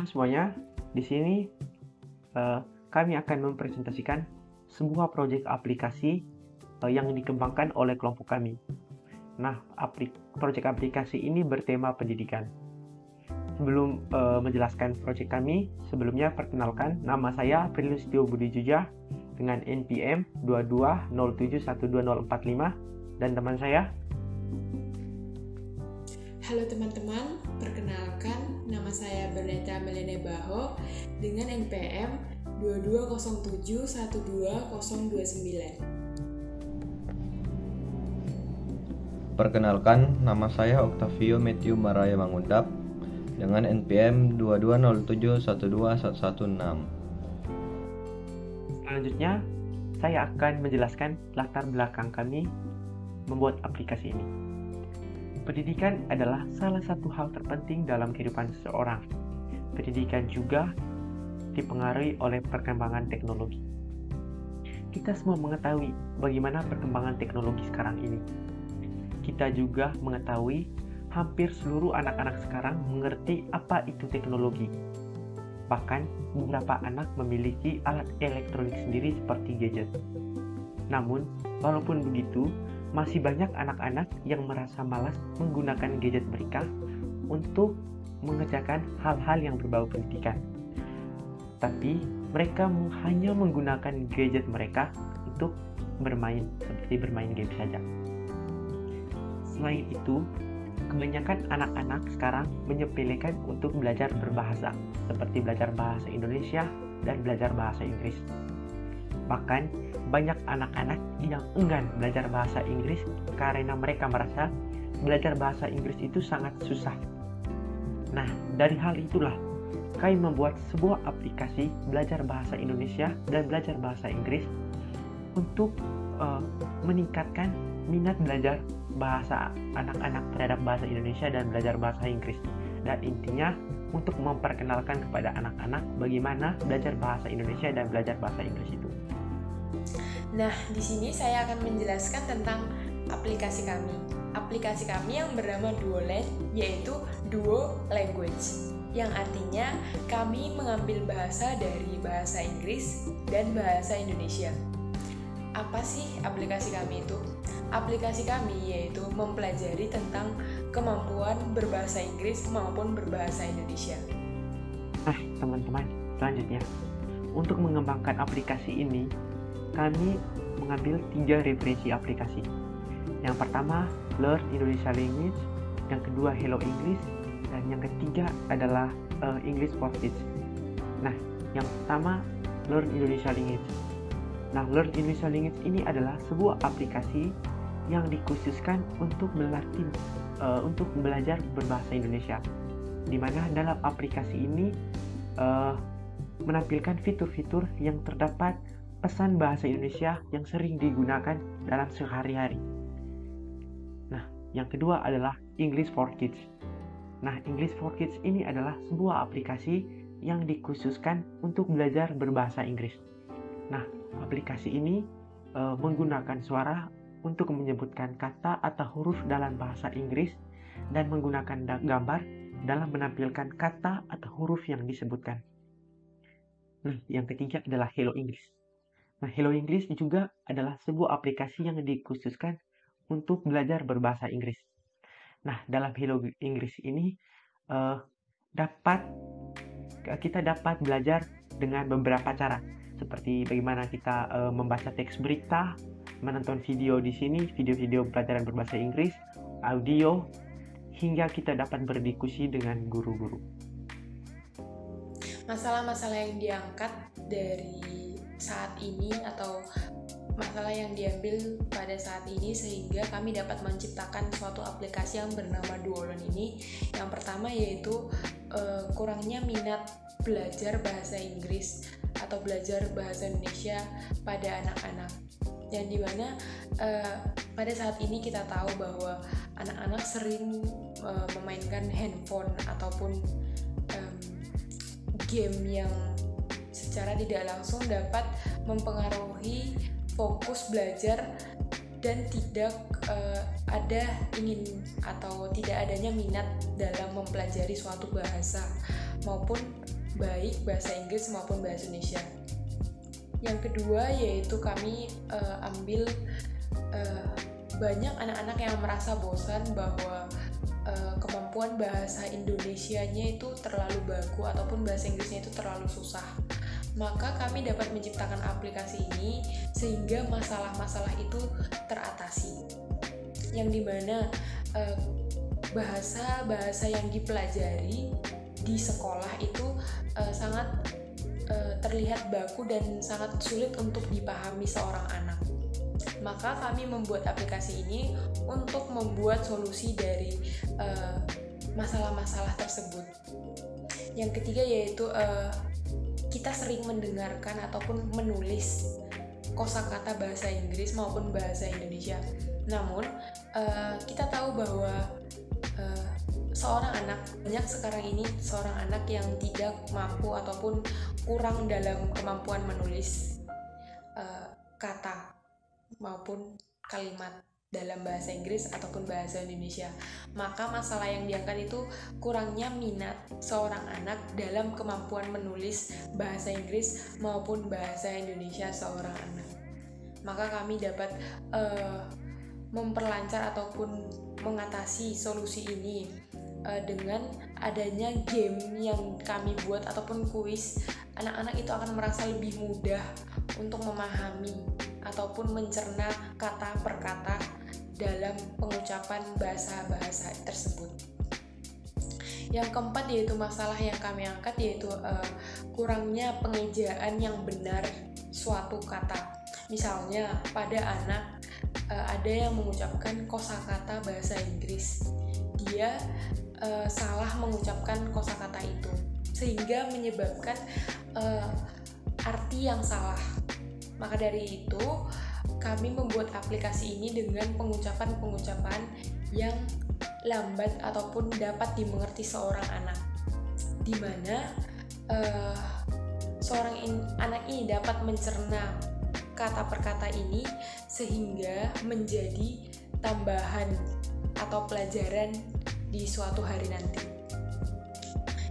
teman-teman semuanya, di sini kami akan mempresentasikan sebuah proyek aplikasi yang dikembangkan oleh kelompok kami. Nah, proyek aplikasi ini bertema pendidikan. Sebelum menjelaskan proyek kami, sebelumnya perkenalkan, nama saya Prilustio Budi Juja dengan NPM 22071204 dan teman saya. Halo teman-teman, perkenalkan nama saya Berneta Melene Baho dengan NPM 22071229. Perkenalkan, nama saya Octavio Matthew Maraya Mangundap dengan NPM 2207121116. Selanjutnya, saya akan menjelaskan latar belakang kami membuat aplikasi ini. Pendidikan adalah salah satu hal terpenting dalam kehidupan seseorang. Pendidikan juga dipengaruhi oleh perkembangan teknologi. Kita semua mengetahui bagaimana perkembangan teknologi sekarang ini. Kita juga mengetahui hampir seluruh anak-anak sekarang mengerti apa itu teknologi. Bahkan beberapa anak memiliki alat elektronik sendiri seperti gadget. Namun, walaupun begitu, masih banyak anak-anak yang merasa malas menggunakan gadget mereka untuk mengerjakan hal-hal yang berbau pendidikan. Tapi mereka hanya menggunakan gadget mereka untuk bermain, seperti bermain game saja. Selain itu, kebanyakan anak-anak sekarang menyepelekan untuk belajar berbahasa, seperti belajar bahasa Indonesia dan belajar bahasa Inggris. Bahkan banyak anak-anak yang enggan belajar bahasa Inggris karena mereka merasa belajar bahasa Inggris itu sangat susah. Nah, dari hal itulah kami membuat sebuah aplikasi belajar bahasa Indonesia dan belajar bahasa Inggris untuk meningkatkan minat belajar bahasa anak-anak terhadap bahasa Indonesia dan belajar bahasa Inggris. Dan intinya untuk memperkenalkan kepada anak-anak bagaimana belajar bahasa Indonesia dan belajar bahasa Inggris itu. Nah, di sini saya akan menjelaskan tentang aplikasi kami. Aplikasi kami yang bernama Duoland, yaitu Duo Language, yang artinya kami mengambil bahasa dari bahasa Inggris dan bahasa Indonesia. Apa sih aplikasi kami itu? Aplikasi kami yaitu mempelajari tentang kemampuan berbahasa Inggris maupun berbahasa Indonesia. Nah, teman-teman, selanjutnya, untuk mengembangkan aplikasi ini, kami mengambil 3 referensi aplikasi. Yang pertama, Learn Indonesia Language, yang kedua Hello English, dan yang ketiga adalah English for Kids. Nah, yang pertama, Learn Indonesia Language. Nah, Learn Indonesia Language ini adalah sebuah aplikasi yang dikhususkan untuk untuk belajar berbahasa Indonesia, di mana dalam aplikasi ini menampilkan fitur-fitur yang terdapat pesan bahasa Indonesia yang sering digunakan dalam sehari-hari. Nah, yang kedua adalah English for Kids. Nah, English for Kids ini adalah sebuah aplikasi yang dikhususkan untuk belajar berbahasa Inggris. Nah, aplikasi ini menggunakan suara untuk menyebutkan kata atau huruf dalam bahasa Inggris dan menggunakan gambar dalam menampilkan kata atau huruf yang disebutkan. Nah, yang ketiga adalah Hello English. Nah, Hello English juga adalah sebuah aplikasi yang dikhususkan untuk belajar berbahasa Inggris. Nah, dalam Hello English ini kita dapat belajar dengan beberapa cara, seperti bagaimana kita membaca teks berita, menonton video di sini, video-video pelajaran berbahasa Inggris, audio, hingga kita dapat berdiskusi dengan guru-guru. Masalah-masalah yang diangkat dari saat ini atau masalah yang diambil pada saat ini sehingga kami dapat menciptakan suatu aplikasi yang bernama Duoland ini. Yang pertama yaitu kurangnya minat belajar bahasa Inggris atau belajar bahasa Indonesia pada anak-anak, yang dimana pada saat ini kita tahu bahwa anak-anak sering memainkan handphone ataupun game yang secara tidak langsung dapat mempengaruhi fokus belajar dan tidak ada ingin atau tidak adanya minat dalam mempelajari suatu bahasa maupun baik bahasa Inggris maupun bahasa Indonesia. Yang kedua yaitu kami ambil banyak anak-anak yang merasa bosan bahwa kemampuan bahasa Indonesianya itu terlalu baku ataupun bahasa Inggrisnya itu terlalu susah. Maka kami dapat menciptakan aplikasi ini sehingga masalah-masalah itu teratasi. Yang dimana bahasa-bahasa yang dipelajari di sekolah itu sangat terlihat baku dan sangat sulit untuk dipahami seorang anak. Maka kami membuat aplikasi ini untuk membuat solusi dari masalah-masalah tersebut. Yang ketiga yaitu kita sering mendengarkan ataupun menulis kosakata bahasa Inggris maupun bahasa Indonesia. Namun kita tahu bahwa seorang anak, banyak sekarang ini seorang anak yang tidak mampu ataupun kurang dalam kemampuan menulis kata maupun kalimat dalam bahasa Inggris ataupun bahasa Indonesia. Maka masalah yang diangkat itu kurangnya minat seorang anak dalam kemampuan menulis bahasa Inggris maupun bahasa Indonesia seorang anak. Maka kami dapat memperlancar ataupun mengatasi solusi ini dengan adanya game yang kami buat ataupun kuis. Anak-anak itu akan merasa lebih mudah untuk memahami ataupun mencerna kata per kata dalam pengucapan bahasa-bahasa tersebut. Yang keempat yaitu masalah yang kami angkat yaitu kurangnya pengejaan yang benar suatu kata. Misalnya pada anak ada yang mengucapkan kosakata bahasa Inggris, dia salah mengucapkan kosakata itu sehingga menyebabkan arti yang salah. Maka dari itu kami membuat aplikasi ini dengan pengucapan-pengucapan yang lambat ataupun dapat dimengerti seorang anak, di mana seorang anak ini dapat mencerna kata per kata ini sehingga menjadi tambahan atau pelajaran di suatu hari nanti.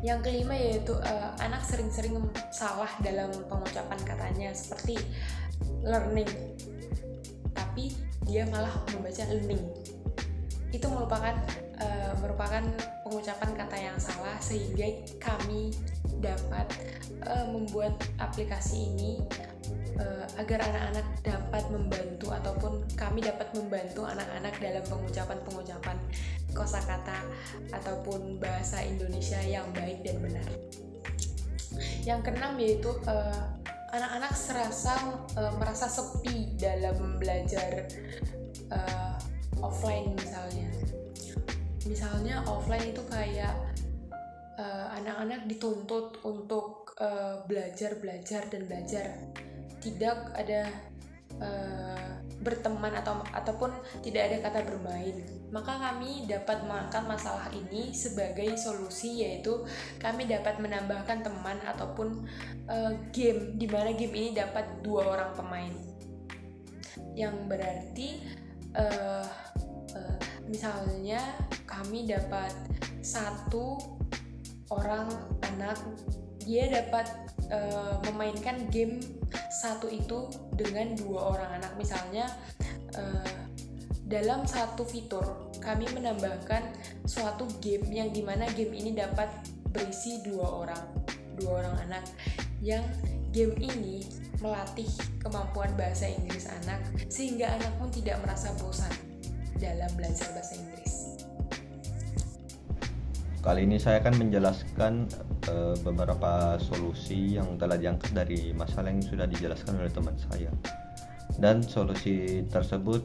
Yang kelima yaitu anak sering-sering salah dalam pengucapan katanya seperti learning, tapi dia malah membaca learning. Itu merupakan pengucapan kata yang salah, sehingga kami dapat membuat aplikasi ini agar anak-anak dapat membantu ataupun kami dapat membantu anak-anak dalam pengucapan-pengucapan kosakata ataupun bahasa Indonesia yang baik dan benar. Yang keenam yaitu anak-anak merasa sepi dalam belajar offline misalnya offline itu kayak anak-anak dituntut untuk belajar, tidak ada berteman ataupun tidak ada kata bermain. Maka kami dapat mengangkat masalah ini sebagai solusi, yaitu kami dapat menambahkan teman ataupun game, di mana game ini dapat 2 orang pemain, yang berarti misalnya kami dapat 1 orang anak, dia dapat memainkan game satu itu dengan 2 orang anak. Misalnya dalam satu fitur kami menambahkan suatu game yang dimana game ini dapat berisi 2 orang anak, yang game ini melatih kemampuan bahasa Inggris anak sehingga anak pun tidak merasa bosan dalam belajar bahasa Inggris. Kali ini saya akan menjelaskan beberapa solusi yang telah diangkat dari masalah yang sudah dijelaskan oleh teman saya. Dan solusi tersebut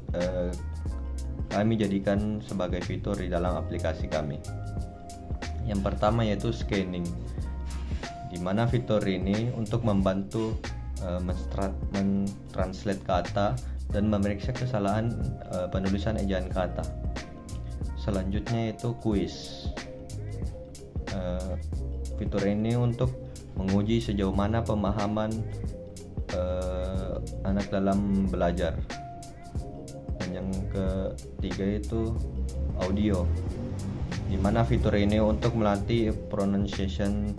kami jadikan sebagai fitur di dalam aplikasi kami. Yang pertama yaitu scanning, di mana fitur ini untuk membantu mentranslate kata dan memeriksa kesalahan penulisan ejaan kata. Selanjutnya yaitu quiz. Fitur ini untuk menguji sejauh mana pemahaman anak dalam belajar. Dan yang ketiga itu audio, di mana fitur ini untuk melatih pronunciation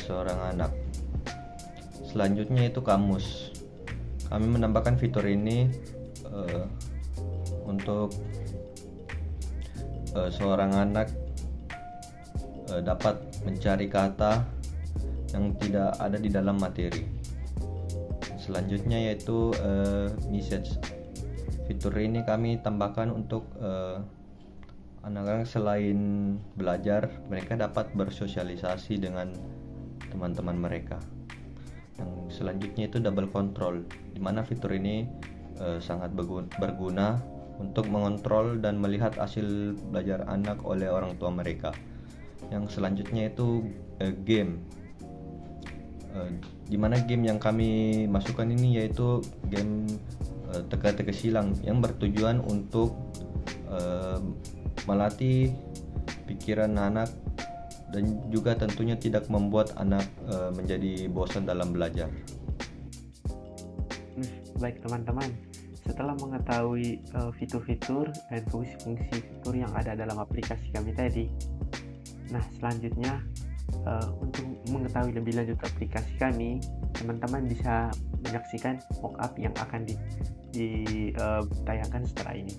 seorang anak. Selanjutnya itu kamus. Kami menambahkan fitur ini untuk seorang anak dapat mencari kata yang tidak ada di dalam materi. Selanjutnya yaitu message. Fitur ini kami tambahkan untuk anak-anak selain belajar, mereka dapat bersosialisasi dengan teman-teman mereka. Yang selanjutnya itu double control, di mana fitur ini sangat berguna untuk mengontrol dan melihat hasil belajar anak oleh orang tua mereka. Yang selanjutnya itu game, di mana game yang kami masukkan ini yaitu game teka-teki silang yang bertujuan untuk melatih pikiran anak dan juga tentunya tidak membuat anak menjadi bosan dalam belajar. Baik teman-teman, setelah mengetahui fitur-fitur dan fungsi-fungsi fitur yang ada dalam aplikasi kami tadi, nah selanjutnya untuk mengetahui lebih lanjut aplikasi kami, teman-teman bisa menyaksikan mockup yang akan ditayangkan setelah ini.